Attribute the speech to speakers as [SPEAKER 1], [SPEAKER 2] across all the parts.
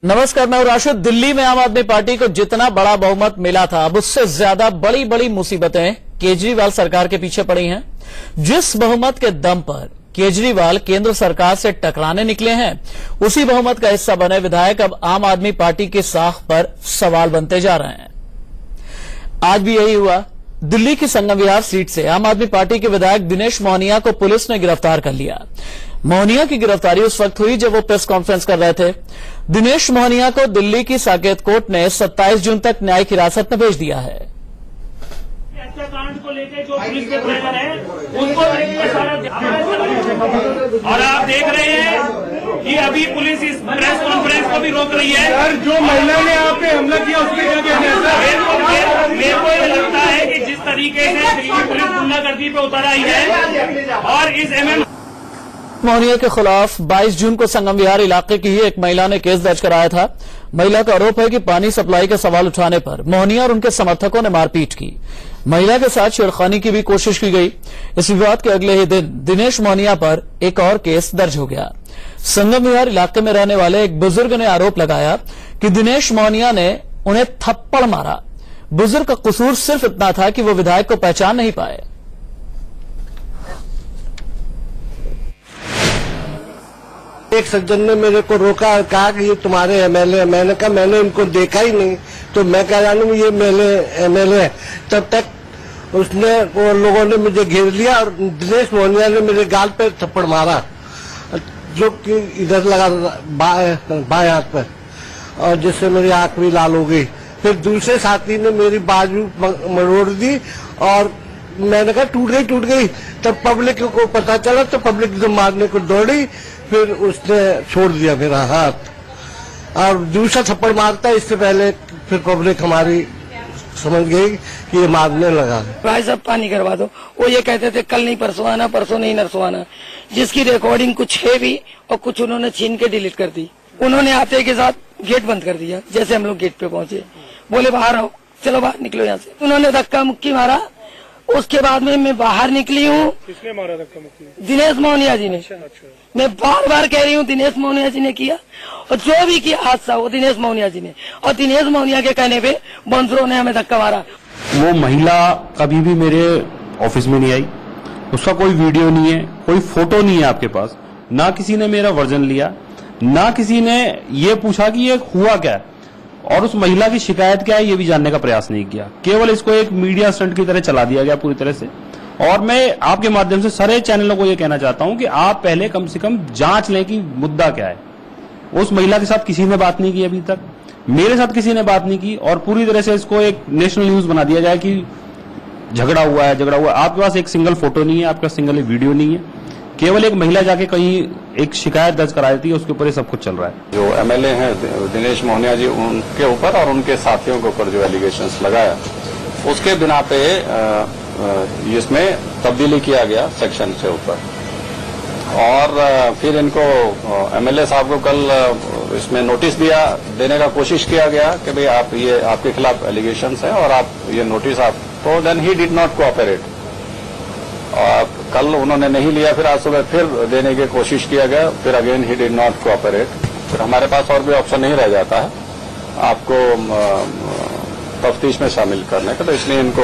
[SPEAKER 1] नमस्कार, मैं राशिद। दिल्ली में आम आदमी पार्टी को जितना बड़ा बहुमत मिला था, अब उससे ज्यादा बड़ी बड़ी मुसीबतें केजरीवाल सरकार के पीछे पड़ी हैं। जिस बहुमत के दम पर केजरीवाल केंद्र सरकार से टकराने निकले हैं, उसी बहुमत का हिस्सा बने विधायक अब आम आदमी पार्टी की साख पर सवाल बनते जा रहे हैं। आज भी यही हुआ। दिल्ली की संगम विहार सीट से आम आदमी पार्टी के विधायक दिनेश मोहनिया को पुलिस ने गिरफ्तार कर लिया। मोहनिया की गिरफ्तारी उस वक्त हुई जब वो प्रेस कॉन्फ्रेंस कर रहे थे। दिनेश मोहनिया को दिल्ली की साकेत कोर्ट ने 27 जून तक न्यायिक हिरासत में भेज दिया है।
[SPEAKER 2] कांड को लेकर जो पुलिस के प्रेशर है उनको लेकर सारा, और आप देख रहे हैं कि अभी पुलिस इस प्रेस कॉन्फ्रेंस को भी रोक रही है।
[SPEAKER 3] सर, जो महिला ने आप पे हमला किया उसके क्या कहना है सर?
[SPEAKER 2] मेरे को ये लगता है कि जिस तरीके से दिल्ली पुलिस गुंडागर्दी पे उतर आई है और इस MM
[SPEAKER 1] मोहनिया के खिलाफ 22 जून को संगम विहार इलाके की ही एक महिला ने केस दर्ज कराया था। महिला का आरोप है कि पानी सप्लाई के सवाल उठाने पर मोहनिया और उनके समर्थकों ने मारपीट की। महिला के साथ छेड़खानी की भी कोशिश की गई। इस विवाद के अगले ही दिन दिनेश मोहनिया पर एक और केस दर्ज हो गया। संगम विहार इलाके में रहने वाले एक बुजुर्ग ने आरोप लगाया कि दिनेश मोहनिया ने उन्हें थप्पड़ मारा। बुजुर्ग का कसूर सिर्फ इतना था कि वो विधायक को पहचान नहीं पाए।
[SPEAKER 4] एक सज्जन ने मेरे को रोका और कहा कि ये तुम्हारे एमएलए। मैंने कहा मैंने इनको देखा ही नहीं, तो मैं कह रहा हूँ ये एमएलए। तब तक उसने वो लोगों ने मुझे घेर लिया और दिनेश मोहनिया ने मेरे गाल पे थप्पड़ मारा, जो कि इधर लगा बाएं हाथ पर, और जिससे मेरी आंख भी लाल हो गई। फिर दूसरे साथी ने मेरी बाजू मरोड़ दी और मैंने कहा टूट गई। तब पब्लिक को पता चला तो पब्लिक तो मारने को दौड़ी। फिर उसने छोड़ दिया मेरा हाथ और दूसरा थप्पड़ मारता। इससे पहले फिर पब्लिक हमारी समझ गई कि ये मारने लगा।
[SPEAKER 5] भाई साहब पानी करवा दो। वो ये कहते थे कल नहीं परसों आना, परसों नहीं नरसों आना, जिसकी रिकॉर्डिंग कुछ है भी और कुछ उन्होंने छीन के डिलीट कर दी। उन्होंने आते के साथ गेट बंद कर दिया। जैसे हम लोग गेट पे पहुंचे, बोले बाहर आओ, चलो बाहर निकलो यहाँ से। उन्होंने धक्का मुक्की मारा। उसके बाद में मैं बाहर निकली हूँ।
[SPEAKER 3] किसने मारा धक्का मुक्की?
[SPEAKER 5] दिनेश मोहनिया जी ने।
[SPEAKER 3] अच्छा।
[SPEAKER 5] मैं बार बार कह रही हूँ दिनेश मोहनिया जी ने किया, और जो भी किया हादसा वो दिनेश मोहनिया जी ने। और दिनेश मोहनिया के कहने पे बंसरों ने हमें धक्का मारा।
[SPEAKER 6] वो महिला कभी भी मेरे ऑफिस में नहीं आई, उसका कोई वीडियो नहीं है, कोई फोटो नहीं है आपके पास, ना किसी ने मेरा वर्जन लिया, ना किसी ने ये पूछा कि ये हुआ क्या है और उस महिला की शिकायत क्या है ये भी जानने का प्रयास नहीं किया। केवल इसको एक मीडिया स्टंट की तरह चला दिया गया पूरी तरह से। और मैं आपके माध्यम से सारे चैनलों को ये कहना चाहता हूं कि आप पहले कम से कम जांच लें कि मुद्दा क्या है। उस महिला के साथ किसी ने बात नहीं की अभी तक, मेरे साथ किसी ने बात नहीं की, और पूरी तरह से इसको एक नेशनल न्यूज बना दिया जाए कि झगड़ा हुआ है। आपके पास एक सिंगल फोटो नहीं है, आपके पास सिंगल वीडियो नहीं है। केवल एक महिला जाके कहीं एक शिकायत दर्ज करा देती है, उसके ऊपर ये सब कुछ चल रहा है।
[SPEAKER 7] जो एमएलए हैं दिनेश मोहनिया जी, उनके ऊपर और उनके साथियों के ऊपर जो एलिगेशंस लगाया, उसके बिना पे इसमें तब्दीली किया गया सेक्शन से ऊपर। और फिर इनको एमएलए साहब को कल इसमें नोटिस देने का कोशिश किया गया कि भाई आप ये आपके खिलाफ एलिगेशंस हैं और आप ये नोटिस आप, तो then he did not cooperate. और कल उन्होंने नहीं लिया, फिर आज सुबह फिर देने की कोशिश किया गया, फिर again he did not cooperate. फिर हमारे पास और भी ऑप्शन नहीं रह जाता है आपको तफ्तीश में शामिल करने का, तो इसलिए इनको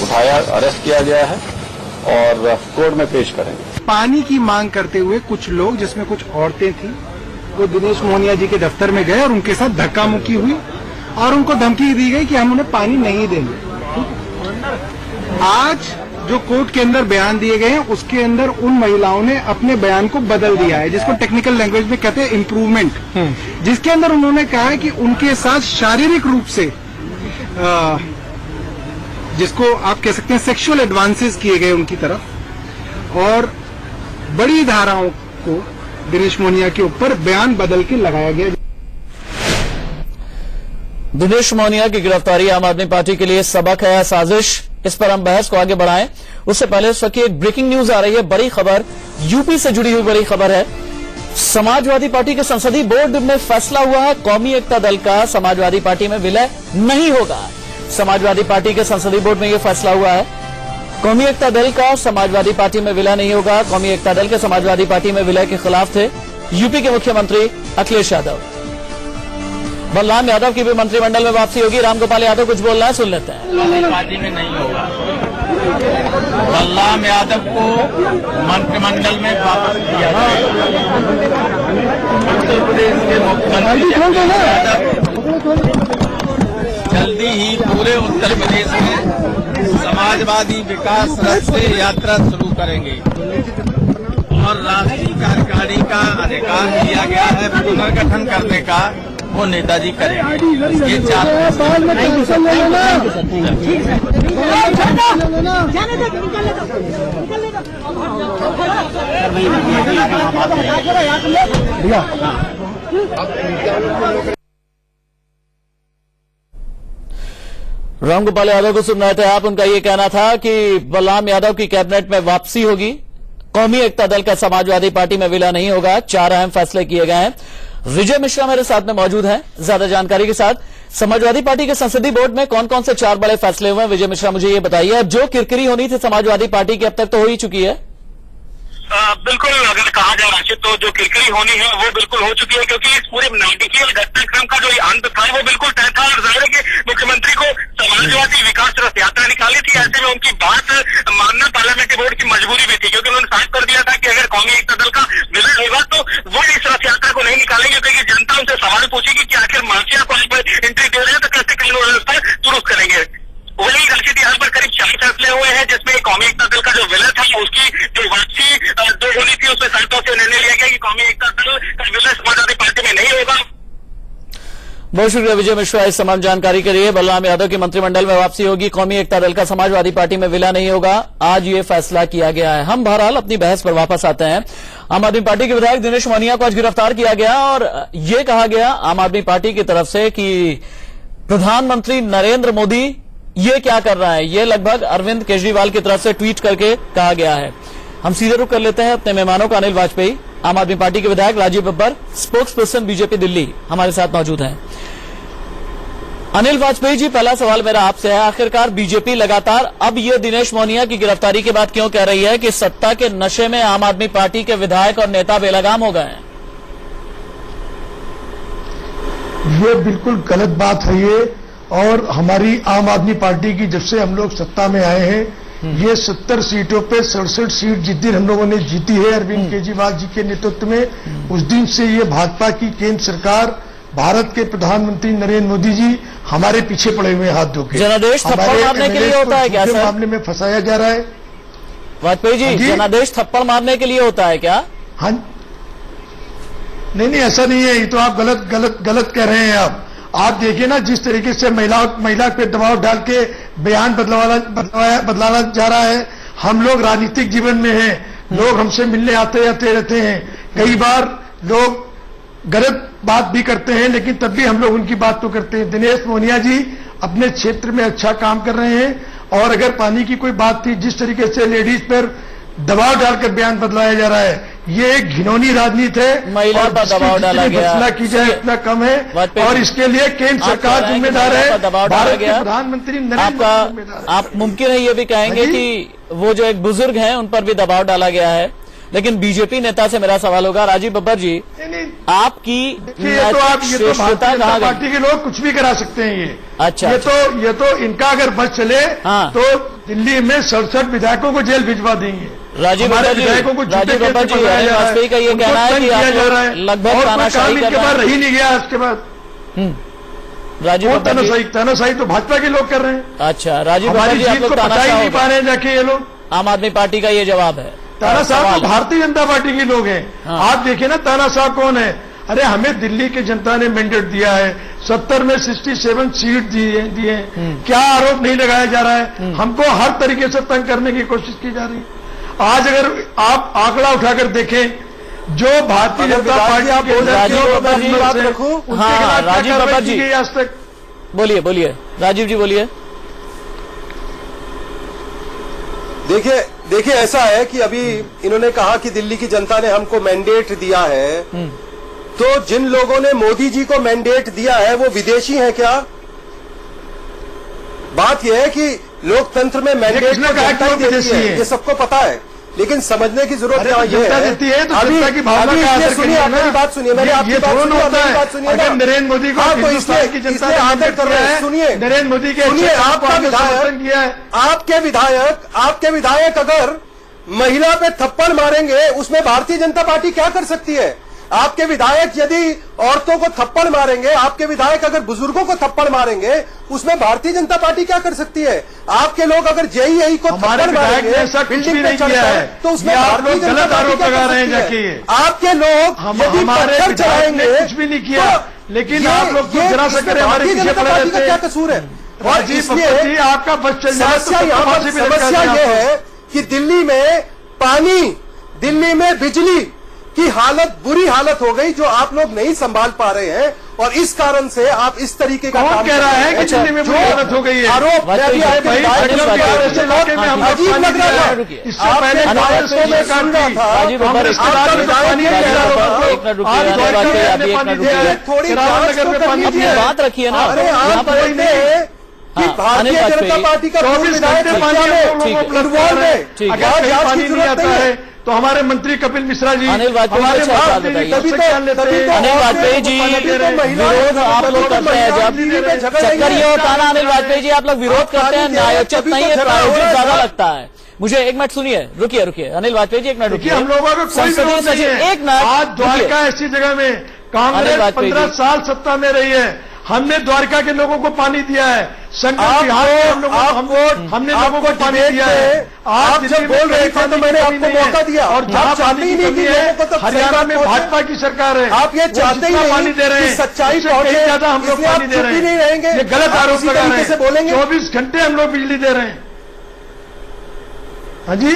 [SPEAKER 7] उठाया, अरेस्ट किया गया है और कोर्ट में पेश करेंगे।
[SPEAKER 3] पानी की मांग करते हुए कुछ लोग, जिसमें कुछ औरतें थी, वो दिनेश मोहनिया जी के दफ्तर में गए और उनके साथ धक्का मुक्की हुई और उनको धमकी दी गई कि हम उन्हें पानी नहीं देंगे। आज जो कोर्ट के अंदर बयान दिए गए हैं, उसके अंदर उन महिलाओं ने अपने बयान को बदल दिया है, जिसको टेक्निकल लैंग्वेज में कहते हैं इम्प्रूवमेंट, जिसके अंदर उन्होंने कहा है कि उनके साथ शारीरिक रूप से जिसको आप कह सकते हैं सेक्सुअल एडवांसेस किए गए उनकी तरफ, और बड़ी धाराओं को दिनेश मोहनिया के ऊपर बयान बदल के लगाया गया।
[SPEAKER 1] दिनेश मोहनिया की गिरफ्तारी आम आदमी पार्टी के लिए सबक है या साजिश? इस पर हम बहस को आगे बढ़ाएं। उससे पहले इस वक्त एक ब्रेकिंग न्यूज आ रही है, बड़ी खबर, यूपी से जुड़ी हुई बड़ी खबर है। समाजवादी पार्टी के संसदीय बोर्ड में फैसला हुआ है, कौमी एकता दल का समाजवादी पार्टी में विलय नहीं होगा। समाजवादी पार्टी के संसदीय बोर्ड में यह फैसला हुआ है, कौमी एकता दल का समाजवादी पार्टी में विलय नहीं होगा। कौमी एकता दल के समाजवादी पार्टी में विलय के खिलाफ थे। यूपी के मुख्यमंत्री अखिलेश यादव। बलराम यादव की भी मंत्रिमंडल में वापसी होगी। रामगोपाल यादव कुछ बोल रहा है, सुन लेते हैं।
[SPEAKER 2] पार्टी में नहीं होगा। बलराम यादव को मंत्रिमंडल में वापस किया जाएगा। उत्तर प्रदेश के मुख्यमंत्री जल्दी ही पूरे उत्तर प्रदेश में समाजवादी विकास रथ से यात्रा शुरू करेंगे और राष्ट्रीय कार्यकारिणी का अधिकार दिया गया है पुनर्गठन करने का, वो नेताजी करेंगे। ये चार
[SPEAKER 1] रामगोपाल यादव को सुन रहे थे आप। उनका ये कहना था कि बलराम यादव की कैबिनेट में वापसी होगी, कौमी एकता दल का समाजवादी पार्टी में विलय नहीं होगा। 4 अहम फैसले किए गए हैं। विजय मिश्रा मेरे साथ में मौजूद हैं ज्यादा जानकारी के साथ। समाजवादी पार्टी के संसदीय बोर्ड में कौन कौन से 4 बड़े फैसले हुए हैं, विजय मिश्रा मुझे ये बताइए। जो किरकिरी होनी थी समाजवादी पार्टी की अब तक तो हो ही चुकी है।
[SPEAKER 8] बिल्कुल, अगर कहा जाए राशिद तो जो किरकिरी होनी है वो बिल्कुल हो चुकी है, क्योंकि इस पूरे नाटकीय घटनाक्रम का जो अंत था वो बिल्कुल तय था और जाहिर है कि मुख्यमंत्री को समाजवादी विकास रथ यात्रा निकाली थी। ऐसे में उनकी बात मानना पार्लियामेंट्री बोर्ड की मजबूरी भी थी, क्योंकि उन्होंने साफ कर दिया था कि अगर कौमी एकता दल का विलय होगा तो वो इस रथ यात्रा को नहीं निकालेंगे, क्योंकि जनता उनसे सवाल पूछेगी कि आखिर माफिया को आप एंट्री दे रहे हैं तो कैसे कानून व्यवस्था दुरुस्त करेंगे। वही राशिद यहाँ पर करीब 4 फैसले हुए हैं, जिसमें कौमी एकता दल का जो विलय था उसकी जो वापसी जो होनी थी उसमें शर्तों से निर्णय लिया गया कि कौमी एकता दल का विलय समाजवादी पार्टी में नहीं होगा।
[SPEAKER 1] बहुत शुक्रिया विजय मिश्रा इस तमाम जानकारी के लिए। बलराम यादव की मंत्रिमंडल में वापसी होगी, कौमी एकता दल का समाजवादी पार्टी में विलय नहीं होगा, आज ये फैसला किया गया है। हम बहरहाल अपनी बहस पर वापस आते हैं। आम आदमी पार्टी के विधायक दिनेश मोहनिया को आज गिरफ्तार किया गया और ये कहा गया आम आदमी पार्टी की तरफ से कि प्रधानमंत्री नरेंद्र मोदी ये क्या कर रहा है, ये लगभग अरविंद केजरीवाल की तरफ से ट्वीट करके कहा गया है। हम सीधे रुख कर लेते हैं अपने मेहमानों का। अनिल वाजपेयी, आम आदमी पार्टी के विधायक, Rajiv Babbar, spokesperson BJP Delhi, हमारे साथ मौजूद हैं। अनिल वाजपेयी जी, पहला सवाल मेरा आपसे है, आखिरकार बीजेपी लगातार अब ये दिनेश मोहनिया की गिरफ्तारी के बाद क्यों कह रही है कि सत्ता के नशे में आम आदमी पार्टी के विधायक और नेता बेलगाम हो गए हैं?
[SPEAKER 9] ये बिल्कुल गलत बात है ये, और हमारी आम आदमी पार्टी की जब से हम लोग सत्ता में आए हैं ये 70 सीटों पे 67 सीट जिस दिन हम लोगों ने जीती है अरविंद केजरीवाल जी के नेतृत्व में, उस दिन से ये भाजपा की केंद्र सरकार, भारत के प्रधानमंत्री नरेंद्र मोदी जी हमारे पीछे पड़े हुए हाथ धो के।
[SPEAKER 1] जनादेश थप्पड़ मारने के लिए होता है क्या सर?
[SPEAKER 9] मामले में फंसाया जा रहा है।
[SPEAKER 1] वाजपेयी जी, जनादेश थप्पड़ मारने के लिए होता है क्या?
[SPEAKER 9] हाँ, नहीं ऐसा नहीं है, ये तो आप गलत कह रहे हैं। आप देखिए ना जिस तरीके से महिला पे दबाव डाल के बयान बदलाना जा रहा है। हम लोग राजनीतिक जीवन में हैं, लोग हमसे मिलने आते जाते रहते हैं, कई बार लोग गलत बात भी करते हैं, लेकिन तब भी हम लोग उनकी बात तो करते हैं। दिनेश मोहनिया जी अपने क्षेत्र में अच्छा काम कर रहे हैं, और अगर पानी की कोई बात थी, जिस तरीके से लेडीज पर दबाव डालकर बयान बदलाया जा रहा है, ये एक घिनौनी राजनीति है।
[SPEAKER 1] महिला पर दबाव डाला गया,
[SPEAKER 9] फैसला की जाए इतना कम है, और इसके लिए केंद्र सरकार जिम्मेदार है, भारत के प्रधानमंत्री नरेंद्र मोदी।
[SPEAKER 1] आप मुमकिन है ये भी कहेंगे कि वो जो एक बुजुर्ग हैं उन पर भी दबाव डाला गया है, लेकिन बीजेपी नेता से मेरा सवाल होगा, राजीव बब्बर जी, आपकी श्रेष्ठता कहाँ गई?
[SPEAKER 9] पार्टी के लोग कुछ भी करा सकते हैं ये।
[SPEAKER 1] अच्छा,
[SPEAKER 9] ये तो इनका अगर बस चले तो दिल्ली में 67 विधायकों को जेल भिजवा देंगे।
[SPEAKER 1] राजीव बब्बर जी, वाजपेयी का ये कहना है कि आप लगभग तानाशाही कर रहे हैं।
[SPEAKER 9] रही नहीं गया उसके बाद।
[SPEAKER 1] राजीव बब्बर जी,
[SPEAKER 9] तानाशाही तो भाजपा के लोग कर रहे हैं।
[SPEAKER 1] अच्छा, राजीव बब्बर जी, आप लोग
[SPEAKER 9] तानाशाही नहीं पा रहे हैं जाके ये लोग।
[SPEAKER 1] आम आदमी पार्टी का ये जवाब है।
[SPEAKER 9] तानाशाह तो भारतीय जनता पार्टी के लोग हैं। आप देखिए ना तानाशाह कौन है। अरे हमें दिल्ली की जनता ने मैंडेट दिया है, 70 में 67 सीट दिए, क्या आरोप नहीं लगाया जा रहा है? हमको हर तरीके से तंग करने की कोशिश की जा रही है। आज अगर आप आंकड़ा उठाकर देखें, जो भारतीय जनता पार्टी
[SPEAKER 1] राजीव बब्बर जी बात रखो। हाँ, राजीव बब्बर जी
[SPEAKER 9] आज तक
[SPEAKER 1] बोलिए, राजीव जी बोलिए।
[SPEAKER 10] देखिए ऐसा है कि अभी इन्होंने कहा कि दिल्ली की जनता ने हमको मैंडेट दिया है, तो जिन लोगों ने मोदी जी को मैंडेट दिया है वो विदेशी हैं क्या? बात यह है कि लोकतंत्र में मैंडेट को जनता ही देती है, ये सबको पता है। लेकिन समझने की जरूरत
[SPEAKER 9] अरे
[SPEAKER 10] यहाँ
[SPEAKER 9] तो
[SPEAKER 10] ये
[SPEAKER 9] जनता
[SPEAKER 10] है
[SPEAKER 9] देती है तो जनता की भावना
[SPEAKER 10] अभी
[SPEAKER 9] का
[SPEAKER 10] इसलिए
[SPEAKER 9] आदर
[SPEAKER 10] सुनिए,
[SPEAKER 9] करिए
[SPEAKER 10] आप
[SPEAKER 9] ना।
[SPEAKER 10] मेरी बात सुनिए, मैंने
[SPEAKER 9] ये
[SPEAKER 10] आपकी बात
[SPEAKER 9] थोड़ा
[SPEAKER 10] सुनी,
[SPEAKER 9] होता
[SPEAKER 10] मेरी
[SPEAKER 9] है।
[SPEAKER 10] बात सुनिए
[SPEAKER 9] अगर
[SPEAKER 10] ना।
[SPEAKER 9] नरेंद्र मोदी को
[SPEAKER 10] हाँ, तो
[SPEAKER 9] हिंदुस्तान की
[SPEAKER 10] इसलिए
[SPEAKER 9] जनता ने
[SPEAKER 10] आदर कर रहे हैं। सुनिए,
[SPEAKER 9] नरेंद्र मोदी के
[SPEAKER 10] सुनिए, आपका विधायक आपके विधायक अगर महिला पे थप्पड़ मारेंगे, उसमें भारतीय जनता पार्टी क्या कर सकती है? आपके विधायक यदि औरतों को थप्पड़ मारेंगे, आपके विधायक अगर बुजुर्गों को थप्पड़ मारेंगे, उसमें भारतीय जनता पार्टी क्या कर सकती है? आपके लोग अगर जेईई को थप्पड़ मारेंगे,
[SPEAKER 9] ऐसा कुछ भी
[SPEAKER 10] बिल्डिंग पे
[SPEAKER 9] नहीं किया
[SPEAKER 10] चढ़कर,
[SPEAKER 9] है,
[SPEAKER 10] तो उसमें
[SPEAKER 9] ये आप
[SPEAKER 10] भारतीय
[SPEAKER 9] लोग
[SPEAKER 10] जनता
[SPEAKER 9] गलत
[SPEAKER 10] पार्टी
[SPEAKER 9] आरोप
[SPEAKER 10] क्या कर
[SPEAKER 9] लगा रहे हैं
[SPEAKER 10] सकती है?
[SPEAKER 9] जाके।
[SPEAKER 10] आपके लोग यदि
[SPEAKER 9] हमारे
[SPEAKER 10] पत्थर
[SPEAKER 9] विधायक
[SPEAKER 10] चलाएंगे,
[SPEAKER 9] ने कुछ भी नहीं किया,
[SPEAKER 10] तो
[SPEAKER 9] लेकिन
[SPEAKER 10] ये-
[SPEAKER 9] आप लोग
[SPEAKER 10] ये
[SPEAKER 9] जरा सा
[SPEAKER 10] इसमें
[SPEAKER 9] करें, हमारे
[SPEAKER 10] भारतीय
[SPEAKER 9] पीछे
[SPEAKER 10] जनता
[SPEAKER 9] पड़े
[SPEAKER 10] पार्टी का
[SPEAKER 9] रहते
[SPEAKER 10] क्या
[SPEAKER 9] हैं।
[SPEAKER 10] कसूर है? और
[SPEAKER 9] राजीव
[SPEAKER 10] इसलिए
[SPEAKER 9] बब्बर जी, आपका बस चल जाए तो
[SPEAKER 10] समस्या यहाँ पर
[SPEAKER 9] फांसी पे लटका
[SPEAKER 10] समस्या
[SPEAKER 9] दें
[SPEAKER 10] ये
[SPEAKER 9] आपको।
[SPEAKER 10] है कि दिल्ली में पानी, दिल्ली में बिजली की हालत, बुरी हालत हो गई, जो आप लोग नहीं संभाल पा रहे हैं, और इस कारण से आप इस तरीके का
[SPEAKER 9] कौन
[SPEAKER 10] काम
[SPEAKER 9] कह रहा है कि
[SPEAKER 10] अच्छा,
[SPEAKER 9] दिल्ली में बुरी
[SPEAKER 10] जो
[SPEAKER 9] हालत हो गई है?
[SPEAKER 10] आरोप मैं भी आए
[SPEAKER 1] भाई,
[SPEAKER 10] विधायक
[SPEAKER 1] अनिल
[SPEAKER 10] के
[SPEAKER 1] भाई,
[SPEAKER 10] बारे
[SPEAKER 9] ऐसे इलाके में हम
[SPEAKER 10] अजीब
[SPEAKER 9] पानी
[SPEAKER 10] लग रहा
[SPEAKER 9] दिया
[SPEAKER 10] था।
[SPEAKER 9] है।
[SPEAKER 1] रुकिए।
[SPEAKER 9] इससे
[SPEAKER 10] आपके
[SPEAKER 9] पहले
[SPEAKER 10] विधायक
[SPEAKER 9] कांग्रेस
[SPEAKER 10] को मैं
[SPEAKER 9] सरकार
[SPEAKER 10] सुन
[SPEAKER 9] थी।
[SPEAKER 10] रहा था।
[SPEAKER 1] राजीव बब्बर,
[SPEAKER 9] कांग्रेस
[SPEAKER 1] आपका
[SPEAKER 9] सरकार ने
[SPEAKER 10] विधायक
[SPEAKER 9] पानी
[SPEAKER 10] ने
[SPEAKER 9] नहीं
[SPEAKER 10] कह
[SPEAKER 9] दिया
[SPEAKER 10] रहा
[SPEAKER 9] लोगों
[SPEAKER 10] था।
[SPEAKER 9] को।
[SPEAKER 1] एक मिनट रुकिए,
[SPEAKER 9] आज
[SPEAKER 1] अनिल
[SPEAKER 9] द्वारका
[SPEAKER 1] वाजपेयी,
[SPEAKER 9] में
[SPEAKER 1] आप एक
[SPEAKER 9] पानी
[SPEAKER 1] मिनट
[SPEAKER 9] दिया है,
[SPEAKER 1] रुकिए।
[SPEAKER 10] थोड़ी
[SPEAKER 9] किराना
[SPEAKER 10] जांच
[SPEAKER 9] नगर
[SPEAKER 10] तो
[SPEAKER 9] में
[SPEAKER 10] करनी
[SPEAKER 9] पानी
[SPEAKER 1] अपनी
[SPEAKER 9] दिया है।
[SPEAKER 1] बात रखिए ना।
[SPEAKER 10] अरे
[SPEAKER 1] यहाँ
[SPEAKER 10] आप
[SPEAKER 1] पर
[SPEAKER 10] बोलते हैं कि
[SPEAKER 1] हाँ,
[SPEAKER 10] भारतीय
[SPEAKER 1] अनिल
[SPEAKER 10] जनता
[SPEAKER 1] वाजपेयी,
[SPEAKER 10] पार्टी का
[SPEAKER 9] 24
[SPEAKER 10] विधायक
[SPEAKER 9] घंटे पानी
[SPEAKER 10] हत्या
[SPEAKER 9] हम
[SPEAKER 10] में
[SPEAKER 9] लोगों को
[SPEAKER 10] इन्वॉल्व है।
[SPEAKER 1] ठीक है।
[SPEAKER 9] अगर
[SPEAKER 10] वहाँ
[SPEAKER 9] कहीं
[SPEAKER 10] जांच
[SPEAKER 9] पानी
[SPEAKER 10] की
[SPEAKER 9] नहीं
[SPEAKER 10] जरूरत
[SPEAKER 9] आता
[SPEAKER 10] नहीं
[SPEAKER 9] है
[SPEAKER 10] है।
[SPEAKER 9] तो हमारे मंत्री कपिल मिश्रा जी,
[SPEAKER 1] अनिल वाजपेयी
[SPEAKER 9] हमारे
[SPEAKER 1] जी, अच्छा,
[SPEAKER 9] मंत्री
[SPEAKER 1] बताइए।
[SPEAKER 9] कब से जान लेते हैं।
[SPEAKER 1] अनिल वाजपेयी जी, विरोध आप लोग करते हैं जब चक्कर ये होता है ना अनिल वाजपेयी जी, आप लोग विरोध करते हैं, न्यायोचित नहीं है, प्रायोजित ज्यादा लगता है मुझे। एक मिनट सुनिए, रुकिए अनिल वाजपेयी जी, एक मिनट
[SPEAKER 9] देखिए,
[SPEAKER 1] रुकिए।
[SPEAKER 9] हम लोगों का कोई
[SPEAKER 1] संसदीय
[SPEAKER 9] विरोध नहीं
[SPEAKER 1] सचिव,
[SPEAKER 9] है।
[SPEAKER 1] एक मिनट
[SPEAKER 9] आज
[SPEAKER 1] रुकिए।
[SPEAKER 9] द्वारका ऐसी जगह में
[SPEAKER 1] अनिल
[SPEAKER 9] कांग्रेस
[SPEAKER 1] वाजपेयी
[SPEAKER 9] 15
[SPEAKER 1] जी।
[SPEAKER 9] साल सत्ता में रही है। हमने द्वारका के लोगों को पानी दिया है। शंकर बिहार में हमने लोगों को पानी दिया है।
[SPEAKER 10] आप
[SPEAKER 9] दिल्ली
[SPEAKER 10] जब
[SPEAKER 9] में
[SPEAKER 10] बोल रहे
[SPEAKER 9] कहीं
[SPEAKER 10] थे तो
[SPEAKER 9] पानी
[SPEAKER 10] मैंने
[SPEAKER 9] की
[SPEAKER 10] आपको
[SPEAKER 9] कमी नहीं
[SPEAKER 10] मौका
[SPEAKER 9] है।
[SPEAKER 10] दिया।
[SPEAKER 9] और जहां
[SPEAKER 10] आप चाहते
[SPEAKER 9] पानी
[SPEAKER 10] ही
[SPEAKER 9] की
[SPEAKER 10] नहीं
[SPEAKER 9] कमी
[SPEAKER 10] कि
[SPEAKER 9] है,
[SPEAKER 10] लोगों को तो
[SPEAKER 9] हरियाणा में
[SPEAKER 10] सरकार
[SPEAKER 9] भाजपा की सरकार है।
[SPEAKER 10] आप ये
[SPEAKER 9] वो
[SPEAKER 10] चाहते ही
[SPEAKER 9] जितना
[SPEAKER 10] नहीं
[SPEAKER 9] पानी दे रहे
[SPEAKER 10] कि
[SPEAKER 9] हैं,
[SPEAKER 10] सच्चाई
[SPEAKER 9] उससे
[SPEAKER 10] पहुंचे,
[SPEAKER 9] कहीं ज्यादा हम लोग
[SPEAKER 10] इसलिए आप
[SPEAKER 9] पानी दे
[SPEAKER 10] चुप
[SPEAKER 9] रहे
[SPEAKER 10] ही नहीं
[SPEAKER 9] हैं।
[SPEAKER 10] रहेंगे।
[SPEAKER 9] ये गलत
[SPEAKER 10] आप
[SPEAKER 9] आरोप
[SPEAKER 10] इसी
[SPEAKER 9] लगा
[SPEAKER 10] तरीके
[SPEAKER 9] रहे
[SPEAKER 10] से
[SPEAKER 9] हैं।
[SPEAKER 10] बोलेंगे।
[SPEAKER 9] 24 घंटे हम लोग बिजली दे रहे हैं। हाँ जी,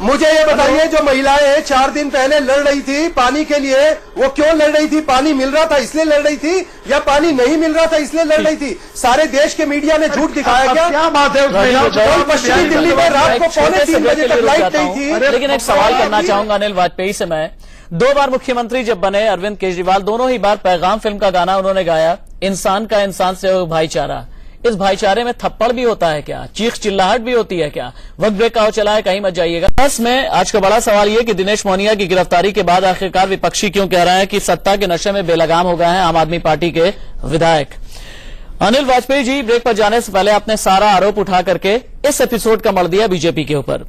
[SPEAKER 10] मुझे ये बताइए, जो महिलाएं 4 दिन पहले लड़ रही थी पानी के लिए, वो क्यों लड़ रही थी? पानी मिल रहा था इसलिए लड़ रही थी, या पानी नहीं मिल रहा था इसलिए लड़ रही थी? सारे देश के मीडिया ने झूठ दिखाया
[SPEAKER 9] अब
[SPEAKER 10] क्या?
[SPEAKER 9] क्या बात है उस महिलाओं से?
[SPEAKER 10] कल पश्चिमी दिल्ली में रात को पौने 3 बजे तक लाइट नहीं थी।
[SPEAKER 1] लेकिन एक सवाल करना चाहूंगा अनिल वाजपेयी से मैं। 2 बार मुख्यमंत्री जब बने अरविंद केजरीवाल, दोनों ही बार पैगाम फिल्म का गाना उन्होंने गाया, इंसान का इंसान से हो भाईचारा। इस भाईचारे में थप्पड़ भी होता है क्या? चीख चिल्लाहट भी होती है क्या? वक्त ब्रेक का हो चला है, कहीं मत जाइएगा। बस में आज का बड़ा सवाल ये कि दिनेश मोनिया की गिरफ्तारी के बाद आखिरकार विपक्षी क्यों कह रहे हैं कि सत्ता के नशे में बेलगाम हो गए हैं आम आदमी पार्टी के विधायक। अनिल वाजपेयी जी, ब्रेक पर जाने से पहले आपने सारा आरोप उठा करके इस एपिसोड का मढ़ दिया बीजेपी के ऊपर।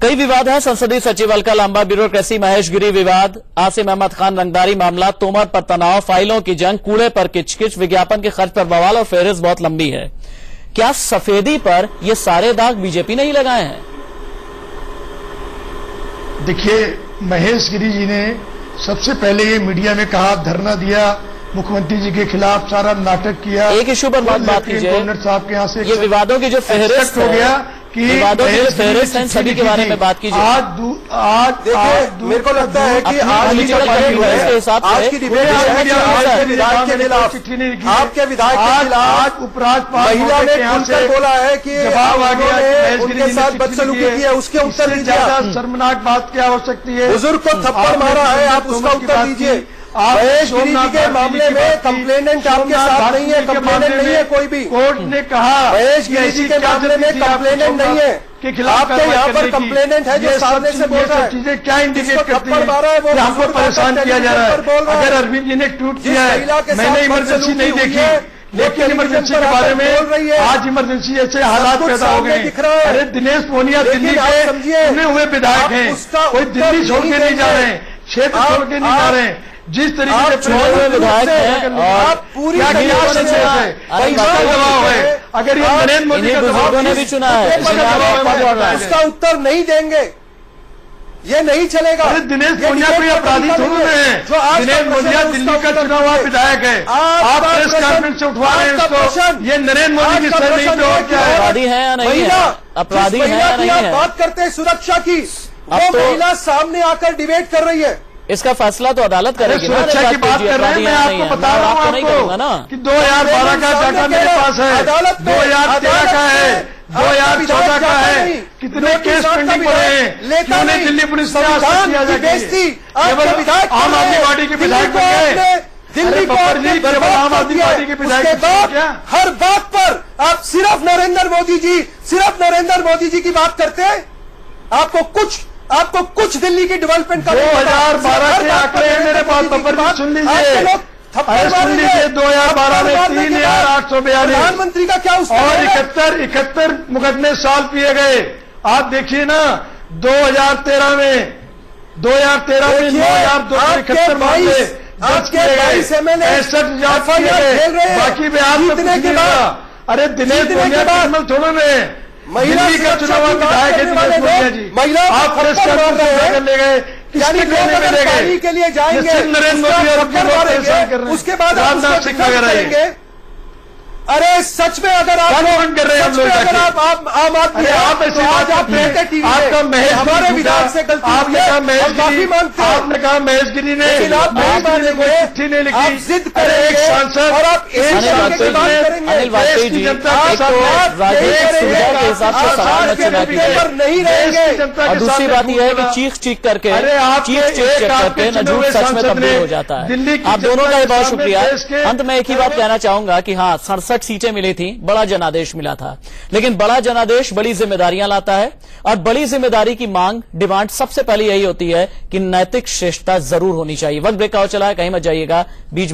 [SPEAKER 1] कई विवाद है, संसदीय सचिव हल्का लंबा, ब्यूरोक्रेसी, महेश गिरी विवाद, आसिम अहमद खान रंगदारी मामला, तोमर पर तनाव, फाइलों की जंग, कूड़े पर किचकिच, विज्ञापन के खर्च पर बवाल और फेहरिस्त बहुत लंबी है। क्या सफेदी पर ये सारे दाग बीजेपी ने ही लगाए हैं?
[SPEAKER 9] देखिए, महेश गिरी जी ने सबसे पहले ये मीडिया में कहा, धरना दिया, मुख्यमंत्री जी के खिलाफ सारा नाटक किया।
[SPEAKER 1] एक इशू पर बात कीजिए।
[SPEAKER 9] गवर्नर साहब के यहाँ से
[SPEAKER 1] ये विवादों की जो फेहरिस्त
[SPEAKER 9] हो गया कि
[SPEAKER 1] विवादों की जो फेहरिस्त है, सभी के बारे में बात कीजिए।
[SPEAKER 9] आज
[SPEAKER 10] देखिए, मेरे को लगता है कि
[SPEAKER 1] अपनी
[SPEAKER 10] आज की
[SPEAKER 1] पॉलिटिकल
[SPEAKER 10] जो
[SPEAKER 1] कन्वीनियंस
[SPEAKER 10] डिबेट
[SPEAKER 1] के
[SPEAKER 10] है,
[SPEAKER 1] हिसाब से
[SPEAKER 10] आज की डिबेट है कि आपके विधायक के खिलाफ, आपके विधायक के खिलाफ
[SPEAKER 9] उपराज्यपाल
[SPEAKER 10] महिला ने खुलकर बोला है कि
[SPEAKER 9] जवाब आ गया
[SPEAKER 10] उन्होंने उनके साथ बदसलूकी की है, उसके उत्तर दीजिए।
[SPEAKER 9] ज्यादा शर्मनाक बात क्या हो सकती है?
[SPEAKER 10] बुजुर्ग को थप्पड़ मारा है, आप उसका उत्तर दीजिए। महेश गिरी जी के मामले में कंप्लेनेंट आपके साथ नहीं है, कंप्लेनेंट नहीं है कोई भी।
[SPEAKER 9] कोर्ट ने कहा
[SPEAKER 10] महेश गिरी जी के मामले में कंप्लेनेंट नहीं है
[SPEAKER 9] के खिलाफ
[SPEAKER 10] आपके यहाँ पर कंप्लेनेंट है जो सामने से बोल रहा है।
[SPEAKER 9] चीजें क्या इंडिकेट करती
[SPEAKER 10] थप्पड़ मारा है, वो
[SPEAKER 9] कि हमको परेशान किया जा रहा है? अगर अरविंद जी ने ट्वीट किया है, मैंने इमरजेंसी नहीं देखी, लेकिन इमरजेंसी के बारे में आज इमरजेंसी ऐसे हालात पैदा हो गए। अरे दिनेश मोनिया दिल्ली के चुने हुए विधायक हैं, कोई दिल्ली छोड़ के नहीं जा रहे हैं, क्षेत्र छोड़ के नहीं जा रहे हैं। जिस तरीके से
[SPEAKER 1] चुने हुए विधायक हैं और
[SPEAKER 10] पूरी
[SPEAKER 9] क्या दबाव है? अगर ये नरेंद्र मोदी का
[SPEAKER 1] बुजुर्गों ने भी चुना है,
[SPEAKER 10] उसका उत्तर नहीं देंगे, ये नहीं चलेगा।
[SPEAKER 9] अरे दिनेश मोनिया कोई अपराधी थोड़ी है। दिनेश मोनिया दिल्ली का चुना हुआ विधायक है। आप प्रेस कॉन्फ्रेंस से उठवा रहे हैं उसको। ये नरेंद्र मोदी की सर नहीं तो क्या है?
[SPEAKER 1] अपराधी है या नहीं है? अपराधी है या नहीं है?
[SPEAKER 10] बात करते हैं सुरक्षा की, वो
[SPEAKER 1] अब तो
[SPEAKER 10] महिला सामने आकर डिबेट कर रही है।
[SPEAKER 1] इसका फैसला तो अदालत करेगी ना।
[SPEAKER 9] सुरक्षा की बात कर रहे हैं, मैं आपको बता रहा हूँ
[SPEAKER 1] नहीं करूंगा ना
[SPEAKER 9] आपको कि 2012 का डाटा मेरे पास है, 2013 का है, 2014 का है, कितने केस पेंडिंग पड़े हैं, क्यों नहीं दिल्ली पुलिस ने आज तक किया जाके? आम आदमी पार्टी के विधायक बन गए।
[SPEAKER 10] दिल्ली को आपने
[SPEAKER 9] आम आदमी पार्टी के विधायक क्या?
[SPEAKER 10] हर बात पर आप सिर्फ नरेंद्र मोदी जी की बात करते हैं। आपको कुछ दिल्ली की डेवलपमेंट का
[SPEAKER 9] 2012 के आंकड़े हैं मेरे पास, बब्बर जी सुन लीजिए। सुन लीजिए, 2012 में 3,842
[SPEAKER 10] प्रधानमंत्री का क्या उस
[SPEAKER 9] और 71 मुकदमे सॉल्व किए गए। आप देखिए ना, 2013 में 9,271 मामले,
[SPEAKER 10] आज के 22 MLA
[SPEAKER 9] 65,000 बाकी बिहार
[SPEAKER 10] जीतने के बाद,
[SPEAKER 9] अरे दिनेश बोलिया थोड़ा में दिल्ली का चुनाव विधायक है दिनेश बोलिया जी, आप प्रेस कर ले गए,
[SPEAKER 10] यानी लोग अगर पानी के लिए जाएंगे,
[SPEAKER 9] नरेंद्र मोदी
[SPEAKER 10] उसके बाद
[SPEAKER 9] राजनाथ सिंह वगैरह
[SPEAKER 10] करेंगे। अरे सच में अगर आप
[SPEAKER 9] कर रहे हैं हम लोग,
[SPEAKER 10] अगर आप आम आदमी
[SPEAKER 9] आप ऐसी बात
[SPEAKER 10] आपका
[SPEAKER 9] महेश
[SPEAKER 10] हमारे विधायक से गलती
[SPEAKER 9] आपने कहा महेशगिरी, आपने कहा महेशगिरी ने चिट्ठी नहीं लिखी,
[SPEAKER 10] आप जिद
[SPEAKER 9] अरे एक सांसद
[SPEAKER 10] और आप
[SPEAKER 1] अनिल वाजपेयी जी, एक तो राजनीतिक सुविधा के हिसाब से सवाल में चुना कीजिए,
[SPEAKER 10] नहीं रहेंगे।
[SPEAKER 1] और दूसरी बात यह है कि चीख करके न झूठ सच में तब्दील हो जाता है। आप दोनों का बहुत शुक्रिया। अंत में एक ही बात कहना चाहूंगा कि हाँ, 67 सीटें मिली थी, बड़ा जनादेश मिला था, लेकिन बड़ा जनादेश बड़ी जिम्मेदारियां लाता है, और बड़ी जिम्मेदारी की मांग, डिमांड सबसे पहले यही होती है कि नैतिक श्रेष्ठता जरूर होनी चाहिए। वक्त ब्रेक का चला है, कहीं मत जाइएगा, बीच